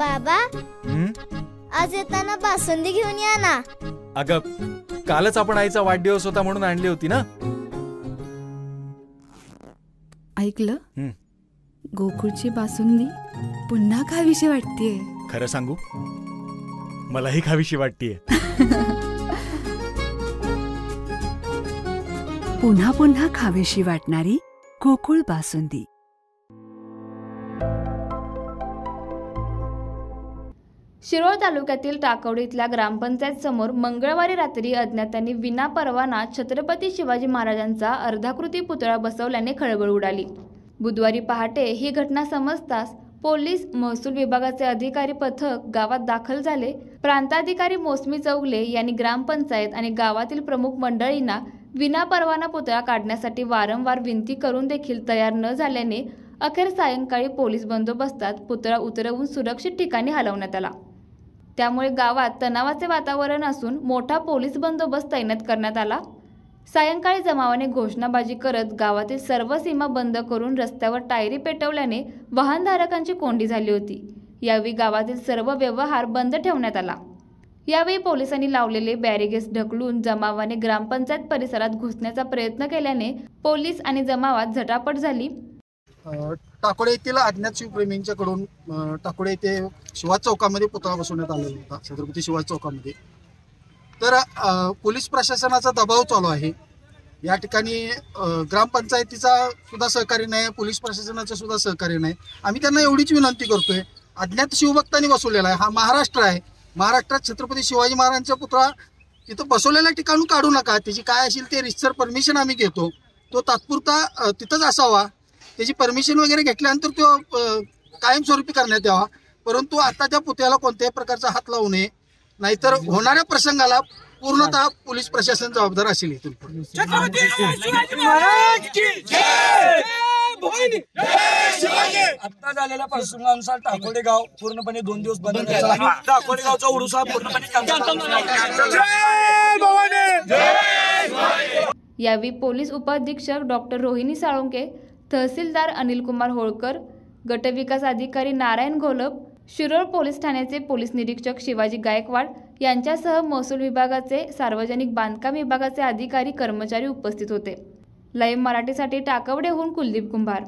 बाबा आज येताना बासुंदी घेऊन या ना। अगं कालच आपण आईचा वाढदिवस होता म्हणून आणली होती ना। ऐकलं, गोकुळची बासुंदी पुन्हा खावीशी वाटतेय। खरं सांगू, मलाही खावीशी वाटतेय। पुन्हा पुन्हा खावीशी वाटणारी गोकुळ बासुंदी। शिरोळ तालुक्यातील टाकवडे इथल्या ग्रामपंचायत समोर मंगळवारी रात्री अज्ञातांनी विना परवाना छत्रपती शिवाजी महाराजांचा अर्धाकृती पुतळा बसवल्याने खळबळ उडाली। बुधवारी पहाटे ही घटना समजताच पोलीस महसूल विभागाचे अधिकारी पथक गावात दाखल झाले। प्रांताधिकारी मोसमी चौगले यांनी ग्रामपंचायत आणि गावातील प्रमुख मंडळींना विना परवाना पुतळा काढण्यासाठी वारंवार विनंती करून देखील तयार न झाल्याने अखेर सायंकाळी पोलीस बंदोबस्तात पुतळा उतरवून सुरक्षित ठिकाणी हलवण्यात आला। त्यामुळे गावात तणावाचे वातावरण असून मोठा पोलीस बंदोबस्त तैनात करण्यात आला। सायंकाळी जमावाने घोषणाबाजी करत गावातील सर्व सीमा बंद करून रस्त्यावर टायरी पेटवल्याने वाहनधारकांची कोंडी झाली होती। यावेळी गावातील सर्व व्यवहार बंद ठेवण्यात आला। यावेळी पोलिसांनी लावलेले बॅरिगेड्स ढकलून जमावाने ग्रामपंचायत परिसरात घुसण्याचा प्रयत्न केल्याने पोलीस आणि जमावात झटापट झाली। टाकोडे येथील अज्ञात शिवप्रेमींच्याकडून टाकोडे येथे शिवाज चौकामध्ये पुतळा बसवण्यात आलेला होता, छत्रपती शिवाजी चौकामध्ये। तर पोलीस प्रशासनाचा दबाव चालू आहे। या ठिकाणी ग्रामपंचायतीचा सुद्धा सहकार्य नाही, पोलीस प्रशासनाचं सुद्धा सहकार्य नाही। आम्ही त्यांना एवढीच विनंती करतोय, अज्ञात शिवभक्तांनी बसवलेला आहे, हा महाराष्ट्र आहे, महाराष्ट्रात छत्रपती शिवाजी महाराजांचा पुतळा तिथं बसवलेल्या ठिकाणून काढू नका। त्याची काय असेल ते रितसर परमिशन आम्ही घेतो, तो तात्पुरता तिथंच असावा। त्याची परमिशन वगैरे घेतल्यानंतर तो कायमस्वरूपी करण्यात यावा, परंतु आता त्या पुतळ्याला कोणत्याही प्रकारचा हात लावू नये, नाहीतर होणाऱ्या प्रसंगाला पूर्णतः पोलीस प्रशासन जबाबदार असेल। इथून आता झालेल्या प्रसंगानुसार टाकोडे गाव पूर्णपणे 2 दिवस बंद झाला। टाकोडे गावचा उरुसा पूर्णपणे यावेळी पोलीस उपअधीक्षक डॉक्टर रोहिणी साळुंके, तहसीलदार अनिल कुमार होळकर, गटविकास अधिकारी नारायण घोलप, शिरोळ पोलीस ठाण्याचे पोलीस निरीक्षक शिवाजी गायकवाड यांच्यासह महसूल विभागाचे, सार्वजनिक बांधकाम विभागाचे अधिकारी कर्मचारी उपस्थित होते। लाईव्ह मराठीसाठी टाकवडेहून कुलदीप कुंभार।